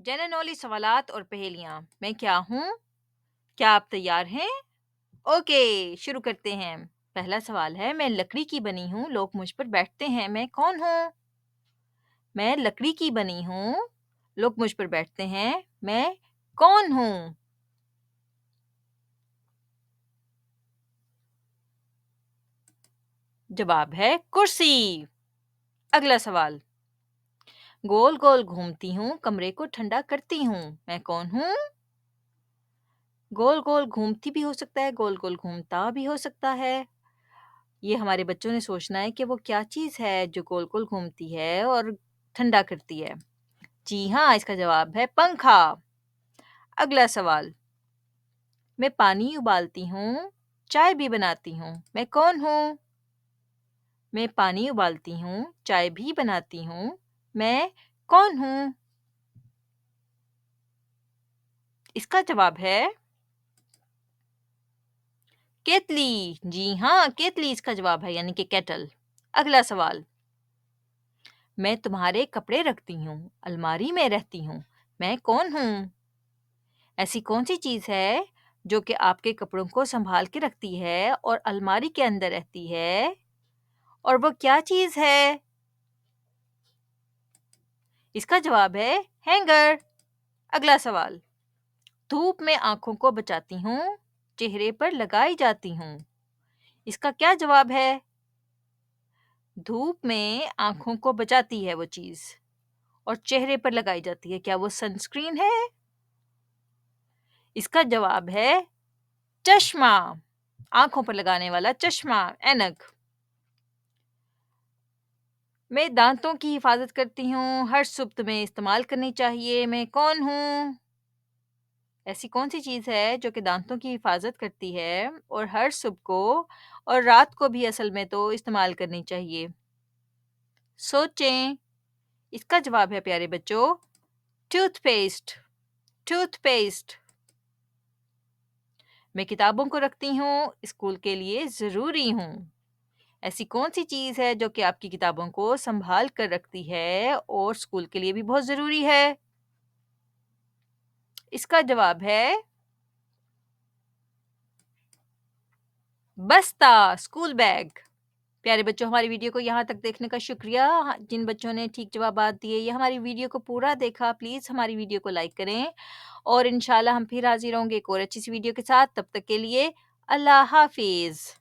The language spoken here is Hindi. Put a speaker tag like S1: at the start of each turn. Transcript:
S1: जनरल सवालात और पहेलियाँ। मैं क्या हूँ? क्या आप तैयार हैं? ओके, शुरू करते हैं। पहला सवाल है, मैं लकड़ी की बनी हूँ, लोग मुझ पर बैठते हैं, मैं कौन हूँ? मैं लकड़ी की बनी हूँ, लोग मुझ पर बैठते हैं, मैं कौन हूँ? जवाब है कुर्सी। अगला सवाल, गोल-गोल घूमती हूँ, कमरे को ठंडा करती हूँ, मैं कौन हूँ? गोल-गोल घूमती भी हो सकता है, गोल-गोल घूमता भी हो सकता है। ये हमारे बच्चों ने सोचना है कि वो क्या चीज़ है जो गोल-गोल घूमती है और ठंडा करती है। जी हाँ, इसका जवाब है पंखा। अगला सवाल, मैं पानी उबालती हूँ, चाय भी बनाती हूँ, मैं कौन हूँ? मैं पानी उबालती हूँ, चाय भी बनाती हूँ, मैं कौन हूँ? इसका जवाब है केतली। जी हाँ, केतली इसका जवाब है यानी कि केटल। अगला सवाल, मैं तुम्हारे कपड़े रखती हूँ, अलमारी में रहती हूँ, मैं कौन हूँ? ऐसी कौन-सी चीज़ है जो कि आपके कपड़ों को सँभाल के रखती है और अलमारी के अंदर रहती है? और वो क्या चीज़ है? इसका जवाब है हैंगर। अगला सवाल, धूप में आँखों को बचाती हूँ, चेहरे पर लगाई जाती हूँ। इसका क्या जवाब है? धूप में आँखों को बचाती है वो चीज़ और चेहरे पर लगाई जाती है। क्या वो सनस्क्रीन है? इसका जवाब है चश्मा। आँखों पर लगाने वाला चश्मा, ऐनक। मैं दाँतों की हिफ़ाज़त करती हूँ, हर सुबह तुम्हें इस्तेमाल करनी चाहिए, मैं कौन हूँ? ऐसी कौन-सी चीज़ है जो कि दाँतों की हिफ़ाज़त करती है और हर सुबह को और रात को भी असल में तो इस्तेमाल करनी चाहिए? सोचें। इसका जवाब है प्यारे बच्चों, टूथपेस्ट, टूथपेस्ट। मैं किताबों को रखती हूँ, स्कूल के लिए ज़रूरी हूँ। ऐसी कौन-सी चीज़ है जो कि आपकी किताबों को सँभाल कर रखती है और स्कूल के लिए भी बहुत ज़रूरी है? इसका जवाब है बस्ता, स्कूल बैग। प्यारे बच्चों, हमारी वीडियो को यहाँ तक देखने का शुक्रिया। जिन बच्चों ने ठीक जवाबात दिए या हमारी वीडियो को पूरा देखा, प्लीज़ हमारी वीडियो को लाइक करें और इंशाल्लाह हम फिर हाज़िर होंगे एक और अच्छी सी वीडियो के साथ। तब तक के लिए अल्लाह हाफ़िज़।